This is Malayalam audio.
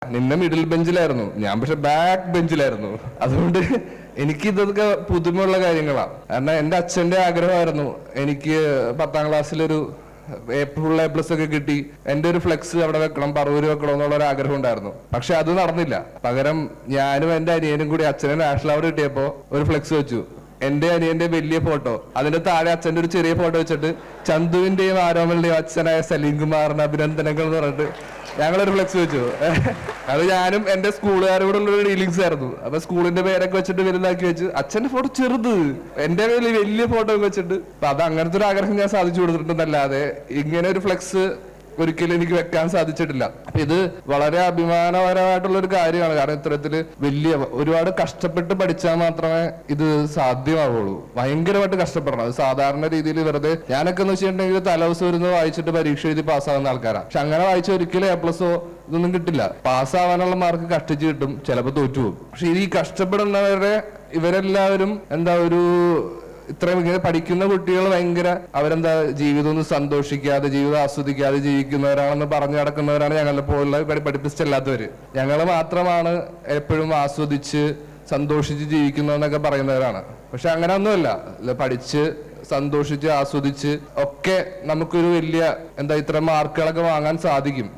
നിന്നെ മിഡിൽ ബെഞ്ചിലായിരുന്നു, ഞാൻ പക്ഷെ ബാക്ക് ബെഞ്ചിലായിരുന്നു. അതുകൊണ്ട് എനിക്ക് ഇതൊക്കെ പുതുമയുള്ള കാര്യങ്ങളാണ്. കാരണം എൻ്റെ അച്ഛൻ്റെ ആഗ്രഹമായിരുന്നു എനിക്ക് 10ാം ക്ലാസ്സിലൊരു ഫുൾ A+ ഒക്കെ കിട്ടി എൻ്റെ ഒരു ഫ്ലെക്സ് അവിടെ വെക്കണം, പറവൂര് വെക്കണം എന്നുള്ള ഒരു ആഗ്രഹം ഉണ്ടായിരുന്നു. പക്ഷെ അത് നടന്നില്ല. പകരം ഞാനും എൻ്റെ അനിയനും കൂടി അച്ഛനെ നാഷണൽ അവാർഡ് കിട്ടിയപ്പോ ഒരു ഫ്ലെക്സ് വെച്ചു. എന്റെ അനിയന്റെ വലിയ ഫോട്ടോ, അതിന്റെ താഴെ അച്ഛന്റെ ഒരു ചെറിയ ഫോട്ടോ വെച്ചിട്ട് ചന്തുവിന്റെയും ആരോമലിന്റെയും അച്ഛനായ സലീം കുമാറിന്റെ അഭിനന്ദനങ്ങൾ എന്ന് പറഞ്ഞിട്ട് ഞങ്ങളൊരു ഫ്ലെക്സ് വെച്ചു. അത് ഞാനും എന്റെ സ്കൂളുകാരോട് ഉള്ളൊരു ഡീലിങ്സ് ആയിരുന്നു. അപ്പൊ സ്കൂളിന്റെ പേരൊക്കെ വെച്ചിട്ട് വലുതാക്കി വെച്ച് അച്ഛന്റെ ഫോട്ടോ ചെറുത്, എന്റെ വലിയ ഫോട്ടോ ഒക്കെ വെച്ചിട്ട്. അപ്പൊ അത് അങ്ങനത്തെ ഒരു ആഗ്രഹം ഞാൻ സാധിച്ചു കൊടുത്തിട്ടുണ്ടല്ലാതെ ഇങ്ങനെ ഒരു ഫ്ലെക്സ് ഒരിക്കലും എനിക്ക് വെക്കാൻ സാധിച്ചിട്ടില്ല. ഇത് വളരെ അഭിമാനപരമായിട്ടുള്ള ഒരു കാര്യമാണ്. കാരണം ഇത്തരത്തില് വലിയ ഒരുപാട് കഷ്ടപ്പെട്ട് പഠിച്ചാൽ മാത്രമേ ഇത് സാധ്യമാവുള്ളൂ. ഭയങ്കരമായിട്ട് കഷ്ടപ്പെടണം. അത് സാധാരണ രീതിയിൽ വെറുതെ ഞാനൊക്കെ എന്ന് വെച്ചിട്ടുണ്ടെങ്കിൽ തലേദിവസം ഇരുന്ന് വായിച്ചിട്ട് പരീക്ഷ എഴുതി പാസ്സാകുന്ന ആൾക്കാരാണ്. പക്ഷെ അങ്ങനെ വായിച്ച ഒരിക്കലും A+ഓ ഇതൊന്നും കിട്ടില്ല. പാസ്സാവാനുള്ള മാർക്ക് കഷ്ടിച്ച് കിട്ടും, ചിലപ്പോൾ തോറ്റുപോകും. പക്ഷെ ഈ കഷ്ടപ്പെടുന്നവരുടെ ഇവരെല്ലാവരും ഇത്രയും ഇങ്ങനെ പഠിക്കുന്ന കുട്ടികൾ അവരെന്താ ജീവിതമൊന്നും സന്തോഷിക്കാതെ ജീവിതം ആസ്വദിക്കാതെ ജീവിക്കുന്നവരാണെന്ന് പറഞ്ഞു നടക്കുന്നവരാണ് ഞങ്ങളെ പോലുള്ള പഠിപ്പിച്ചല്ലാത്തവര്. ഞങ്ങൾ മാത്രമാണ് എപ്പോഴും ആസ്വദിച്ച് സന്തോഷിച്ച് ജീവിക്കുന്നതെന്നൊക്കെ പറയുന്നവരാണ്. പക്ഷെ അങ്ങനെ ഒന്നുമല്ല. പഠിച്ച് സന്തോഷിച്ച് ആസ്വദിച്ച് ഒക്കെ നമുക്കൊരു വലിയ ഇത്ര മാർക്കുകളൊക്കെ വാങ്ങാൻ സാധിക്കും.